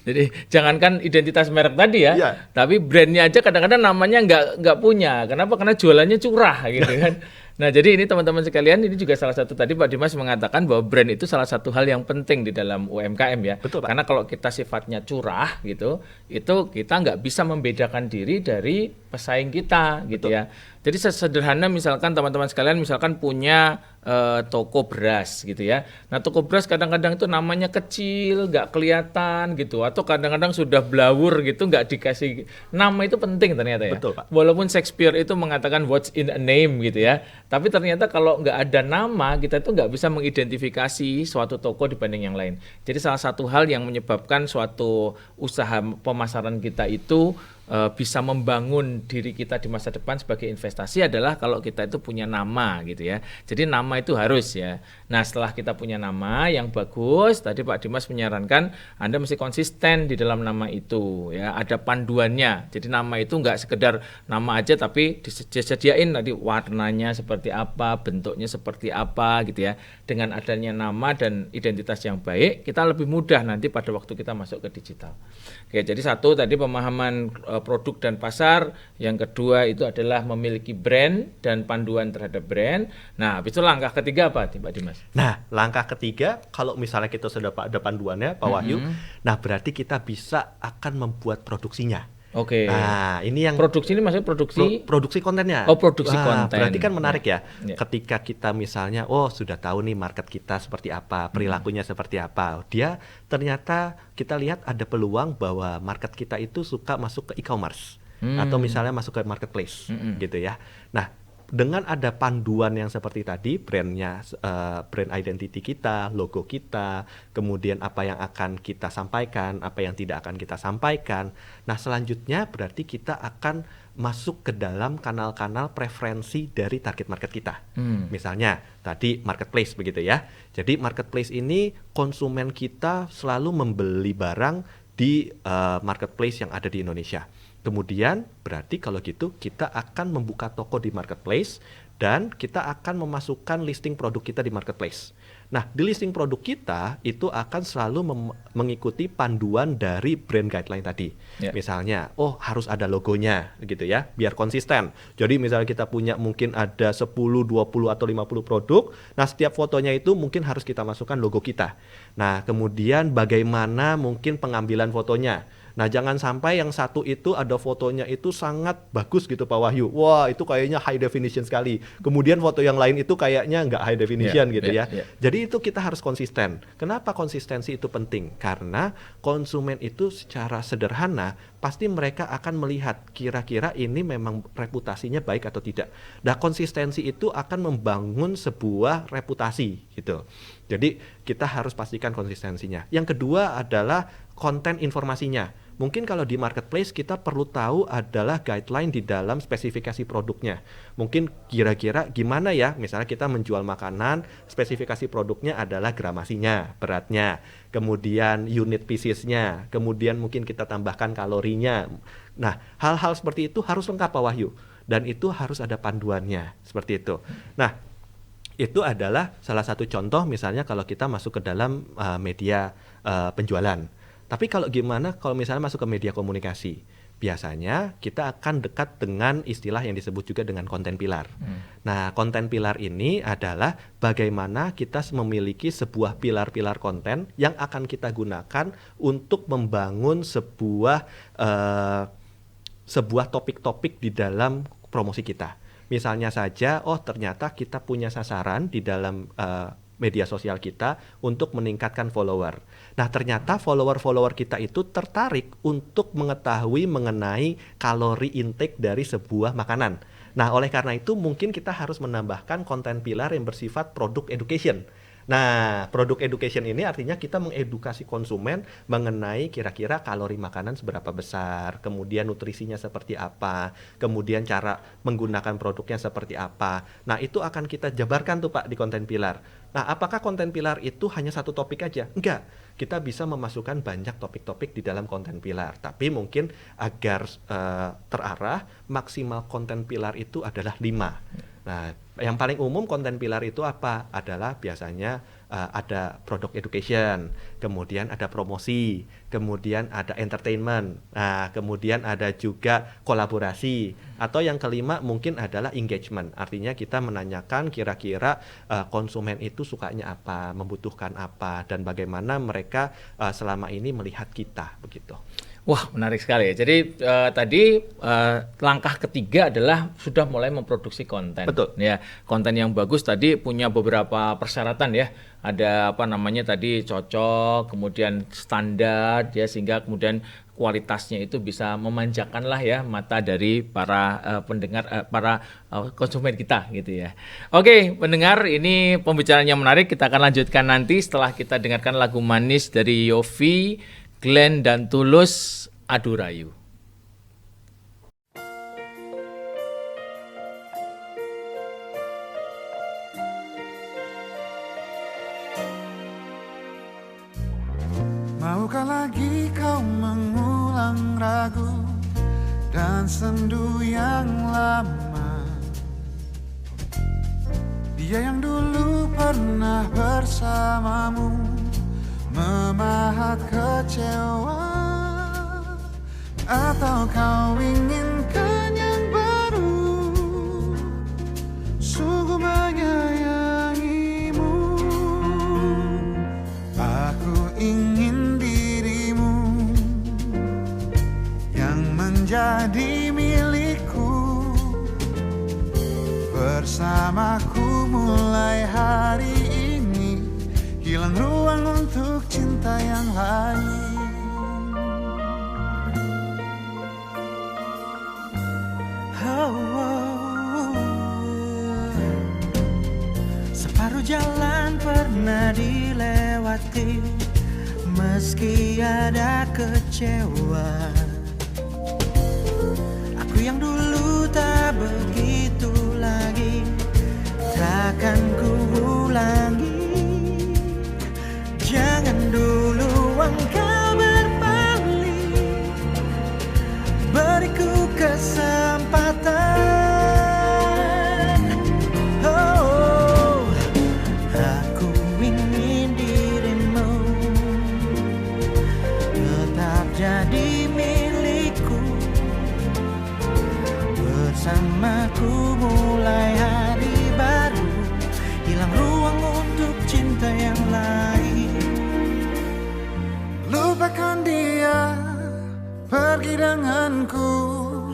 Jadi jangankan identitas merek tadi ya, tapi brandnya aja kadang-kadang namanya nggak punya. Kenapa? Karena jualannya curah gitu kan. Nah, jadi ini teman-teman sekalian, ini juga salah satu tadi Pak Dimas mengatakan bahwa brand itu salah satu hal yang penting di dalam UMKM ya. Betul, Pak. Karena kalau kita sifatnya curah gitu, itu kita nggak bisa membedakan diri dari pesaing kita gitu. Betul. Ya. Jadi sesederhana misalkan teman-teman sekalian misalkan punya toko beras gitu ya. Nah, toko beras kadang-kadang itu namanya kecil, nggak kelihatan gitu, atau kadang-kadang sudah blawur gitu, nggak dikasih nama. Itu penting ternyata ya. Betul, Pak. Walaupun Shakespeare itu mengatakan what's in a name gitu ya, tapi ternyata kalau nggak ada nama, kita itu nggak bisa mengidentifikasi suatu toko dibanding yang lain. Jadi salah satu hal yang menyebabkan suatu usaha pemasaran kita itu bisa membangun diri kita di masa depan sebagai investasi adalah kalau kita itu punya nama gitu ya. Jadi nama itu harus ya. Nah, setelah kita punya nama yang bagus, tadi Pak Dimas menyarankan Anda mesti konsisten di dalam nama itu ya. Ada panduannya. Jadi nama itu nggak sekedar nama aja, tapi disediain tadi warnanya seperti apa, bentuknya seperti apa gitu ya. Dengan adanya nama dan identitas yang baik, kita lebih mudah nanti pada waktu kita masuk ke digital. Oke, jadi satu tadi pemahaman produk dan pasar, yang kedua itu adalah memiliki brand dan panduan terhadap brand. Nah, habis itu langkah ketiga apa Pak Dimas? Nah, langkah ketiga kalau misalnya kita sudah ada panduannya Pak Wahyu, nah berarti kita bisa akan membuat produksinya. Oke. Nah, ini yang produksi ini maksudnya produksi kontennya. Oh, produksi konten. Berarti kan menarik ya. Ketika kita misalnya sudah tahu nih market kita seperti apa, perilakunya seperti apa. Dia ternyata kita lihat ada peluang bahwa market kita itu suka masuk ke e-commerce atau misalnya masuk ke marketplace gitu ya. Nah, dengan ada panduan yang seperti tadi, brandnya, brand identity kita, logo kita, kemudian apa yang akan kita sampaikan, apa yang tidak akan kita sampaikan. Nah, selanjutnya berarti kita akan masuk ke dalam kanal-kanal preferensi dari target market kita. Misalnya tadi marketplace begitu ya. Jadi marketplace ini konsumen kita selalu membeli barang di marketplace yang ada di Indonesia. Kemudian berarti kalau gitu kita akan membuka toko di marketplace dan kita akan memasukkan listing produk kita di marketplace. Nah, di listing produk kita itu akan selalu mengikuti panduan dari brand guideline tadi. Misalnya, harus ada logonya gitu ya, biar konsisten. Jadi misalnya kita punya mungkin ada 10, 20 atau 50 produk. Nah, setiap fotonya itu mungkin harus kita masukkan logo kita. Nah, kemudian bagaimana mungkin pengambilan fotonya. Nah, jangan sampai yang satu itu ada fotonya itu sangat bagus gitu Pak Wahyu. Wah, itu kayaknya high definition sekali. Kemudian foto yang lain itu kayaknya nggak high definition gitu ya. Jadi itu kita harus konsisten. Kenapa konsistensi itu penting? Karena konsumen itu secara sederhana pasti mereka akan melihat kira-kira ini memang reputasinya baik atau tidak. Nah, konsistensi itu akan membangun sebuah reputasi gitu. Jadi kita harus pastikan konsistensinya. Yang kedua adalah konten informasinya. Mungkin kalau di marketplace kita perlu tahu adalah guideline di dalam spesifikasi produknya. Mungkin kira-kira gimana ya, misalnya kita menjual makanan, spesifikasi produknya adalah gramasinya, beratnya, kemudian unit piecesnya, kemudian mungkin kita tambahkan kalorinya. Nah, hal-hal seperti itu harus lengkap Pak Wahyu. Dan itu harus ada panduannya, seperti itu. Nah, itu adalah salah satu contoh misalnya kalau kita masuk ke dalam media penjualan. Tapi kalau gimana kalau misalnya masuk ke media komunikasi? biasanya kita akan dekat dengan istilah yang disebut juga dengan konten pilar. Nah, konten pilar ini adalah bagaimana kita memiliki sebuah pilar-pilar konten yang akan kita gunakan untuk membangun sebuah topik-topik di dalam promosi kita. Misalnya saja, ternyata kita punya sasaran di dalam media sosial kita untuk meningkatkan follower. Nah, ternyata follower-follower kita itu tertarik untuk mengetahui mengenai kalori intake dari sebuah makanan. Nah, oleh karena itu mungkin kita harus menambahkan konten pilar yang bersifat product education. Nah, product education ini artinya kita mengedukasi konsumen mengenai kira-kira kalori makanan seberapa besar, kemudian nutrisinya seperti apa, kemudian cara menggunakan produknya seperti apa. Nah, itu akan kita jabarkan tuh Pak di konten pilar. Nah, apakah konten pilar itu hanya satu topik aja? Enggak. Kita bisa memasukkan banyak topik-topik di dalam konten pilar. Tapi mungkin agar terarah, maksimal konten pilar itu adalah 5. Nah, yang paling umum konten pilar itu apa? Adalah biasanya ada product education, kemudian ada promosi, kemudian ada entertainment, nah, kemudian ada juga kolaborasi, atau yang kelima mungkin adalah engagement. Artinya kita menanyakan kira-kira konsumen itu sukanya apa, membutuhkan apa, dan bagaimana mereka selama ini melihat kita, begitu. Wah, menarik sekali ya. Jadi tadi langkah ketiga adalah sudah mulai memproduksi konten. Betul. Ya, konten yang bagus tadi punya beberapa persyaratan ya. Ada tadi cocok, kemudian standar ya, sehingga kemudian kualitasnya itu bisa memanjakan lah ya mata dari para pendengar, para konsumen kita gitu ya. Oke, pendengar, ini pembicaraan yang menarik. Kita akan lanjutkan nanti setelah kita dengarkan lagu manis dari Yofi, Glenn dan Tulus, Adu Rayu. Maukah lagi kau mengulang ragu dan sendu yang lama? Dia yang dulu pernah bersamamu memahat kecewa, atau kau inginkan yang baru, sungguh menyayangimu. Aku ingin dirimu yang menjadi milikku, bersamaku mulai hari ini, hilang ruang untuk cinta yang lain. Separuh jalan pernah dilewati, meski ada kecewa. Aku yang dulu tak begitu lagi, takkan ku ulangi. Jangan dulu engkau berbalik, beriku kesempatan. Aku ingin dirimu tetap jadi milikku, bersamaku mulai hari baru, hilang ruang untuk cinta yang lain. Lupakan dia, pergi denganku,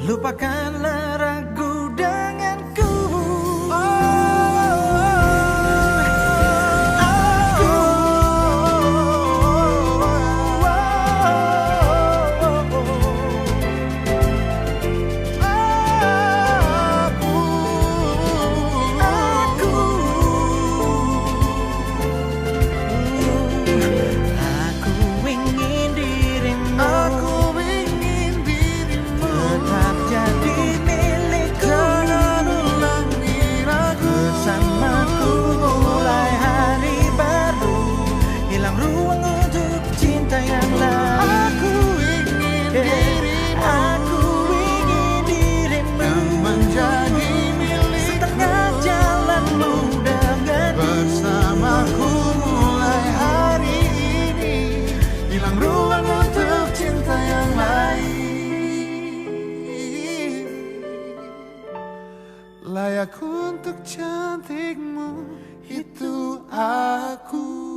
lupakanlah ragu denganku. aku ingin dirimu Tetap jadi milik layak untuk cantikmu, itu aku.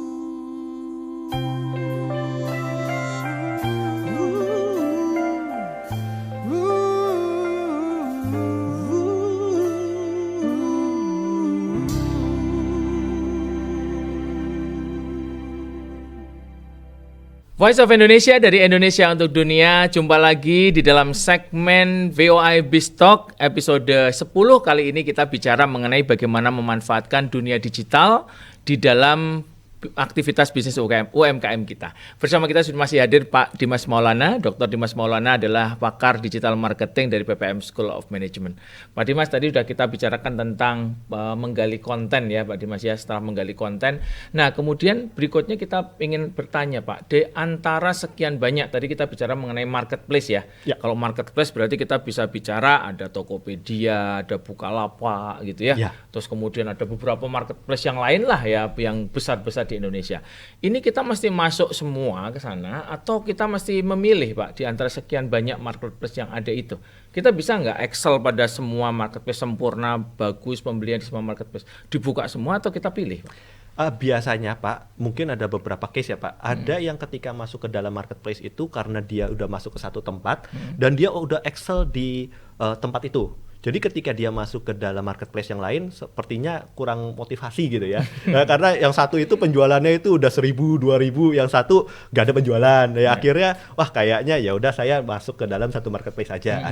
Voice of Indonesia dari Indonesia untuk Dunia. Jumpa lagi di dalam segmen VOI Biztalk episode 10. Kali ini kita bicara mengenai bagaimana memanfaatkan dunia digital di dalam aktivitas bisnis UMKM kita. Bersama kita sudah masih hadir Pak Dimas Maulana. Dr. Dimas Maulana adalah pakar digital marketing dari PPM School of Management. Pak Dimas, tadi sudah kita bicarakan tentang menggali konten ya Pak Dimas ya, setelah menggali konten. Nah kemudian berikutnya kita ingin bertanya Pak, di antara sekian banyak, tadi kita bicara mengenai marketplace ya. Kalau marketplace berarti kita bisa bicara ada Tokopedia, ada Bukalapak gitu ya. Terus kemudian ada beberapa marketplace yang lain lah ya, yang besar-besar di Indonesia. Ini kita mesti masuk semua ke sana atau kita mesti memilih Pak di antara sekian banyak marketplace yang ada itu? Kita bisa nggak Excel pada semua marketplace sempurna, bagus, pembelian di semua marketplace, dibuka semua atau kita pilih Pak? Biasanya Pak, mungkin ada beberapa case ya Pak. Ada yang ketika masuk ke dalam marketplace itu karena dia udah masuk ke satu tempat dan dia udah Excel di tempat itu. Jadi ketika dia masuk ke dalam marketplace yang lain, sepertinya kurang motivasi gitu ya. Karena yang satu itu penjualannya itu udah 1.000, 2.000, yang satu nggak ada penjualan. Akhirnya, wah kayaknya ya udah saya masuk ke dalam satu marketplace aja.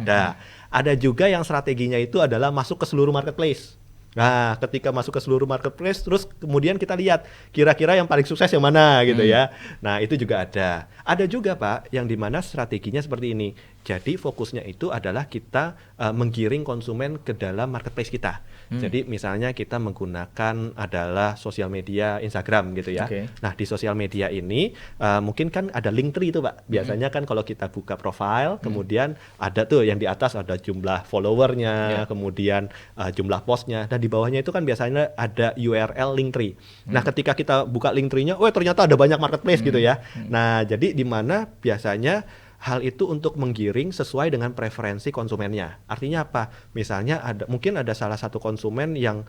Ada juga yang strateginya itu adalah masuk ke seluruh marketplace. Nah, ketika masuk ke seluruh marketplace, terus kemudian kita lihat kira-kira yang paling sukses yang mana gitu ya. Nah, itu juga ada. Ada juga Pak, yang dimana strateginya seperti ini. Jadi fokusnya itu adalah kita menggiring konsumen ke dalam marketplace kita. Jadi misalnya kita menggunakan adalah sosial media Instagram gitu ya. Nah di sosial media ini mungkin kan ada link tree itu Pak. Biasanya kan kalau kita buka profile, kemudian ada tuh yang di atas ada jumlah followernya, kemudian jumlah postnya. Dan di bawahnya itu kan biasanya ada URL link tree. Nah ketika kita buka link tree-nya, ternyata ada banyak marketplace gitu ya. Nah jadi di mana biasanya hal itu untuk menggiring sesuai dengan preferensi konsumennya. Artinya apa? Misalnya mungkin ada salah satu konsumen yang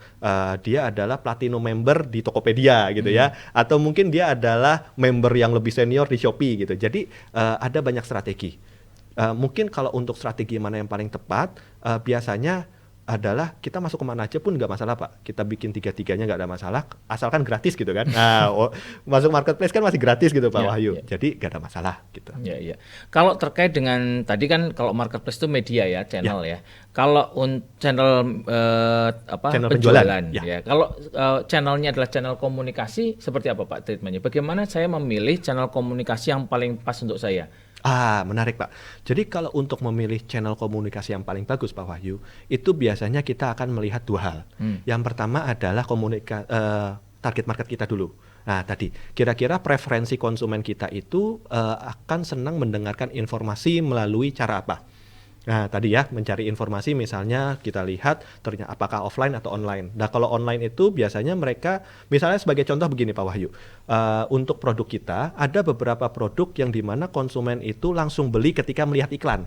dia adalah platinum member di Tokopedia gitu ya, atau mungkin dia adalah member yang lebih senior di Shopee gitu. Jadi ada banyak strategi. Mungkin kalau untuk strategi mana yang paling tepat, biasanya adalah kita masuk kemana aja pun nggak masalah Pak. Kita bikin tiga-tiganya nggak ada masalah, asalkan gratis gitu kan. Nah, masuk marketplace kan masih gratis gitu Pak Wahyu. Jadi nggak ada masalah gitu. Kalau terkait dengan tadi kan kalau marketplace itu media ya, channel ya. Kalau channel channel penjualan ya. Kalau channelnya adalah channel komunikasi, seperti apa Pak treatmentnya? Bagaimana saya memilih channel komunikasi yang paling pas untuk saya? Menarik Pak. Jadi kalau untuk memilih channel komunikasi yang paling bagus Pak Wahyu, itu biasanya kita akan melihat dua hal. Yang pertama adalah target market kita dulu. Nah tadi, kira-kira preferensi konsumen kita itu akan senang mendengarkan informasi melalui cara apa? Nah tadi ya, mencari informasi misalnya kita lihat ternyata apakah offline atau online. Nah kalau online itu biasanya mereka, misalnya sebagai contoh begini Pak Wahyu, untuk produk kita ada beberapa produk yang dimana konsumen itu langsung beli ketika melihat iklan.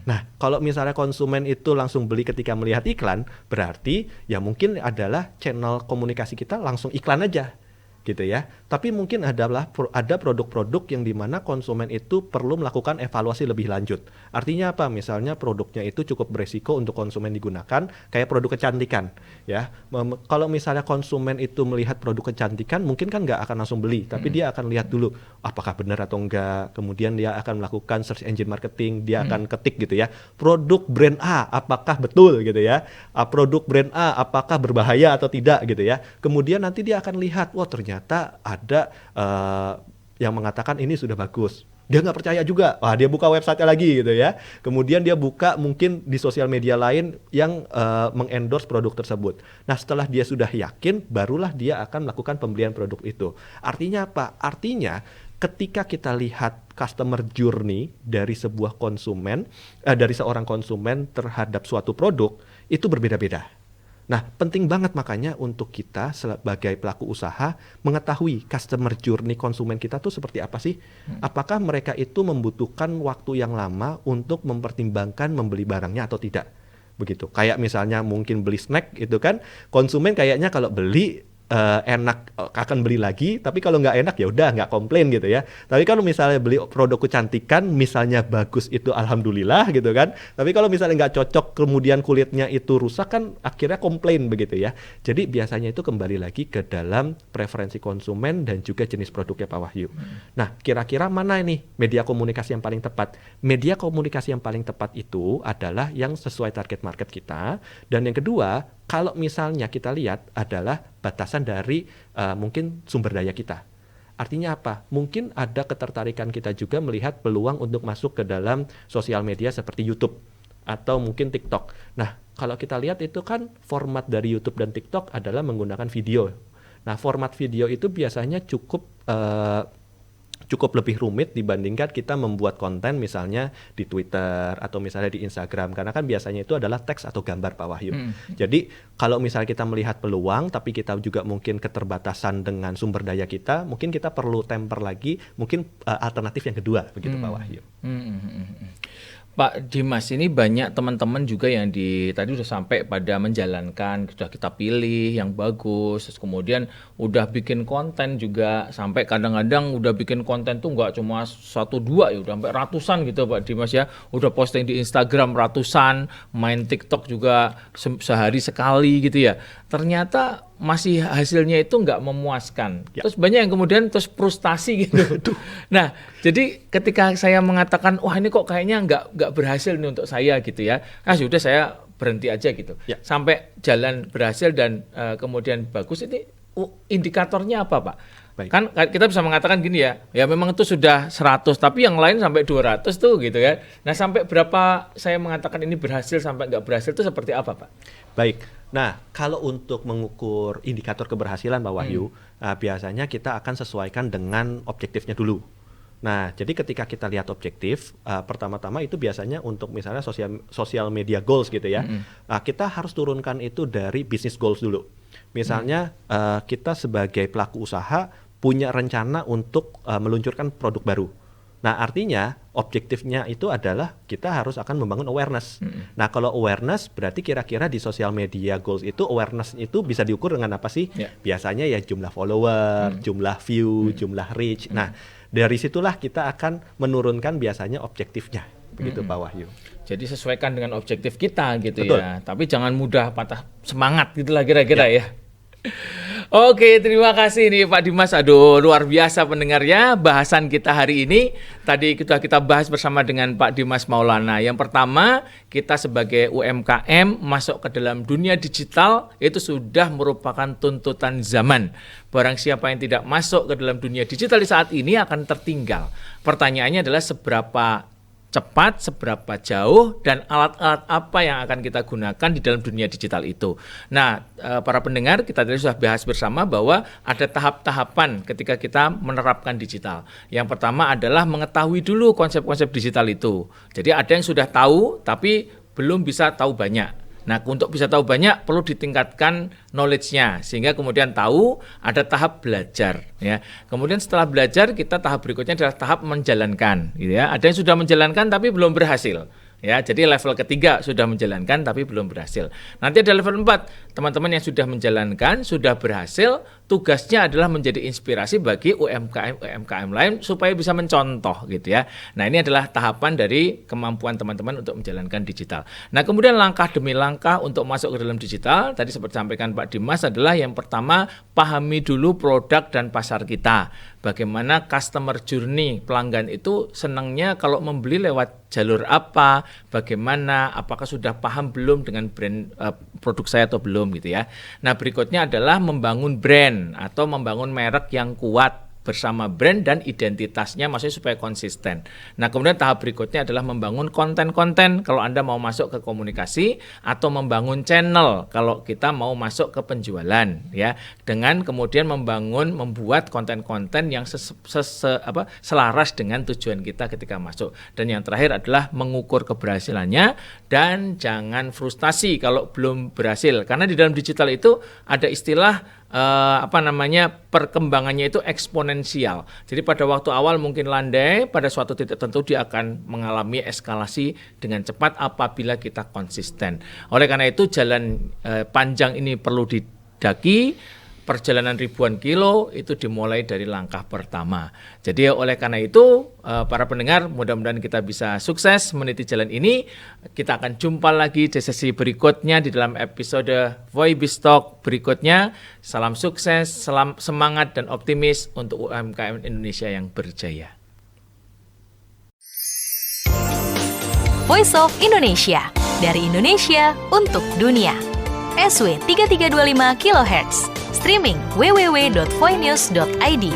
Nah kalau misalnya konsumen itu langsung beli ketika melihat iklan, berarti ya mungkin adalah channel komunikasi kita langsung iklan aja gitu ya. Tapi mungkin ada produk-produk yang dimana konsumen itu perlu melakukan evaluasi lebih lanjut. Artinya apa? Misalnya produknya itu cukup beresiko untuk konsumen digunakan, kayak produk kecantikan ya. Kalau misalnya konsumen itu melihat produk kecantikan, mungkin kan nggak akan langsung beli, tapi dia akan lihat dulu apakah benar atau enggak. Kemudian dia akan melakukan search engine marketing, dia akan ketik gitu ya, produk brand A apakah betul gitu ya, produk brand A apakah berbahaya atau tidak gitu ya. Kemudian nanti dia akan lihat, ternyata ada yang mengatakan ini sudah bagus. Dia nggak percaya juga, dia buka website-nya lagi gitu ya. Kemudian dia buka mungkin di sosial media lain yang mengendorse produk tersebut. Nah setelah dia sudah yakin, barulah dia akan melakukan pembelian produk itu. Artinya apa? Artinya ketika kita lihat customer journey dari sebuah konsumen, dari seorang konsumen terhadap suatu produk, itu berbeda-beda. Nah, penting banget makanya untuk kita sebagai pelaku usaha mengetahui customer journey konsumen kita tuh seperti apa sih? Apakah mereka itu membutuhkan waktu yang lama untuk mempertimbangkan membeli barangnya atau tidak? begitu. Kayak misalnya mungkin beli snack itu kan, konsumen kayaknya kalau beli enak akan beli lagi, tapi kalau nggak enak ya udah nggak komplain gitu ya. Tapi kalau misalnya beli produk kecantikan, misalnya bagus itu alhamdulillah gitu kan. Tapi kalau misalnya nggak cocok, kemudian kulitnya itu rusak kan akhirnya komplain begitu ya. Jadi biasanya itu kembali lagi ke dalam preferensi konsumen dan juga jenis produknya Pak Wahyu. Nah, kira-kira mana ini media komunikasi yang paling tepat? Media komunikasi yang paling tepat itu adalah yang sesuai target market kita. Dan yang kedua, kalau misalnya kita lihat adalah batasan dari mungkin sumber daya kita. Artinya apa? Mungkin ada ketertarikan kita juga melihat peluang untuk masuk ke dalam sosial media seperti YouTube atau mungkin TikTok. Nah, kalau kita lihat itu kan format dari YouTube dan TikTok adalah menggunakan video. Nah, format video itu biasanya cukup lebih rumit dibandingkan kita membuat konten misalnya di Twitter atau misalnya di Instagram, karena kan biasanya itu adalah teks atau gambar Pak Wahyu. Jadi kalau misalnya kita melihat peluang tapi kita juga mungkin keterbatasan dengan sumber daya kita, mungkin kita perlu temper lagi mungkin alternatif yang kedua begitu Pak Wahyu. Pak Dimas, ini banyak teman-teman juga yang tadi udah sampai pada menjalankan, sudah kita pilih yang bagus, terus kemudian udah bikin konten juga, sampai kadang-kadang udah bikin konten tuh nggak cuma 1-2 ya, udah sampai ratusan gitu Pak Dimas ya, udah posting di Instagram ratusan, main TikTok juga sehari sekali gitu ya. Ternyata masih hasilnya itu nggak memuaskan. Terus banyak yang kemudian terus frustasi gitu. Nah, jadi ketika saya mengatakan, wah ini kok kayaknya nggak berhasil nih untuk saya gitu ya. Nah sudah saya berhenti aja gitu. Sampai jalan berhasil dan kemudian bagus, ini indikatornya apa Pak? Baik. Kan kita bisa mengatakan gini ya memang itu sudah 100, tapi yang lain sampai 200 tuh gitu ya. Nah sampai berapa saya mengatakan ini berhasil sampai nggak berhasil itu seperti apa Pak? Baik, nah kalau untuk mengukur indikator keberhasilan Pak Wahyu, biasanya kita akan sesuaikan dengan objektifnya dulu. Nah, jadi ketika kita lihat objektif, pertama-tama itu biasanya untuk misalnya sosial media goals gitu ya, kita harus turunkan itu dari business goals dulu. Misalnya kita sebagai pelaku usaha punya rencana untuk meluncurkan produk baru. Nah, artinya objektifnya itu adalah kita harus akan membangun awareness. Nah, kalau awareness berarti kira-kira di sosial media goals itu awareness itu bisa diukur dengan apa sih? Biasanya ya jumlah follower, jumlah view, jumlah reach. Nah, dari situlah kita akan menurunkan biasanya objektifnya. Begitu Pak Wahyu. Jadi sesuaikan dengan objektif kita gitu. Betul. Ya. Tapi jangan mudah patah semangat gitulah kira-kira ya. Oke, terima kasih nih Pak Dimas. Aduh, luar biasa pendengarnya bahasan kita hari ini. Tadi kita bahas bersama dengan Pak Dimas Maulana. Yang pertama, kita sebagai UMKM masuk ke dalam dunia digital itu sudah merupakan tuntutan zaman. Barang siapa yang tidak masuk ke dalam dunia digital di saat ini akan tertinggal. Pertanyaannya adalah seberapa cepat, seberapa jauh, dan alat-alat apa yang akan kita gunakan di dalam dunia digital itu. Nah, para pendengar, kita tadi sudah bahas bersama bahwa ada tahap-tahapan ketika kita menerapkan digital. Yang pertama adalah mengetahui dulu konsep-konsep digital itu. Jadi ada yang sudah tahu, tapi belum bisa tahu banyak. Nah, untuk bisa tahu banyak perlu ditingkatkan knowledge-nya sehingga kemudian tahu, ada tahap belajar ya. Kemudian setelah belajar kita tahap berikutnya adalah tahap menjalankan gitu ya. Ada yang sudah menjalankan tapi belum berhasil. Ya, jadi level ketiga sudah menjalankan tapi belum berhasil. Nanti ada level 4, teman-teman yang sudah menjalankan, sudah berhasil, tugasnya adalah menjadi inspirasi bagi UMKM lain supaya bisa mencontoh gitu ya. Nah, ini adalah tahapan dari kemampuan teman-teman untuk menjalankan digital. Nah, kemudian langkah demi langkah untuk masuk ke dalam digital, tadi seperti sampaikan Pak Dimas adalah yang pertama, pahami dulu produk dan pasar kita. Bagaimana customer journey pelanggan itu senangnya kalau membeli lewat jalur apa, bagaimana, apakah sudah paham belum dengan brand produk saya atau belum gitu ya. Nah, berikutnya adalah membangun brand atau membangun merek yang kuat bersama brand dan identitasnya, maksudnya supaya konsisten. Nah, kemudian tahap berikutnya adalah membangun konten-konten kalau Anda mau masuk ke komunikasi atau membangun channel kalau kita mau masuk ke penjualan ya. Dengan kemudian membuat konten-konten yang selaras dengan tujuan kita ketika masuk. Dan yang terakhir adalah mengukur keberhasilannya dan jangan frustasi kalau belum berhasil. Karena di dalam digital itu ada istilah perkembangannya itu eksponensial. Jadi pada waktu awal mungkin landai, pada suatu titik tertentu dia akan mengalami eskalasi dengan cepat apabila kita konsisten. Oleh karena itu jalan panjang ini perlu didaki. Perjalanan ribuan kilo itu dimulai dari langkah pertama. Jadi oleh karena itu para pendengar, mudah-mudahan kita bisa sukses meniti jalan ini. Kita akan jumpa lagi di sesi berikutnya di dalam episode Voice Talk berikutnya. Salam sukses, salam semangat dan optimis untuk UMKM Indonesia yang berjaya. Voice of Indonesia, dari Indonesia untuk dunia. SW 3325 kHz. Streaming www.voinews.id.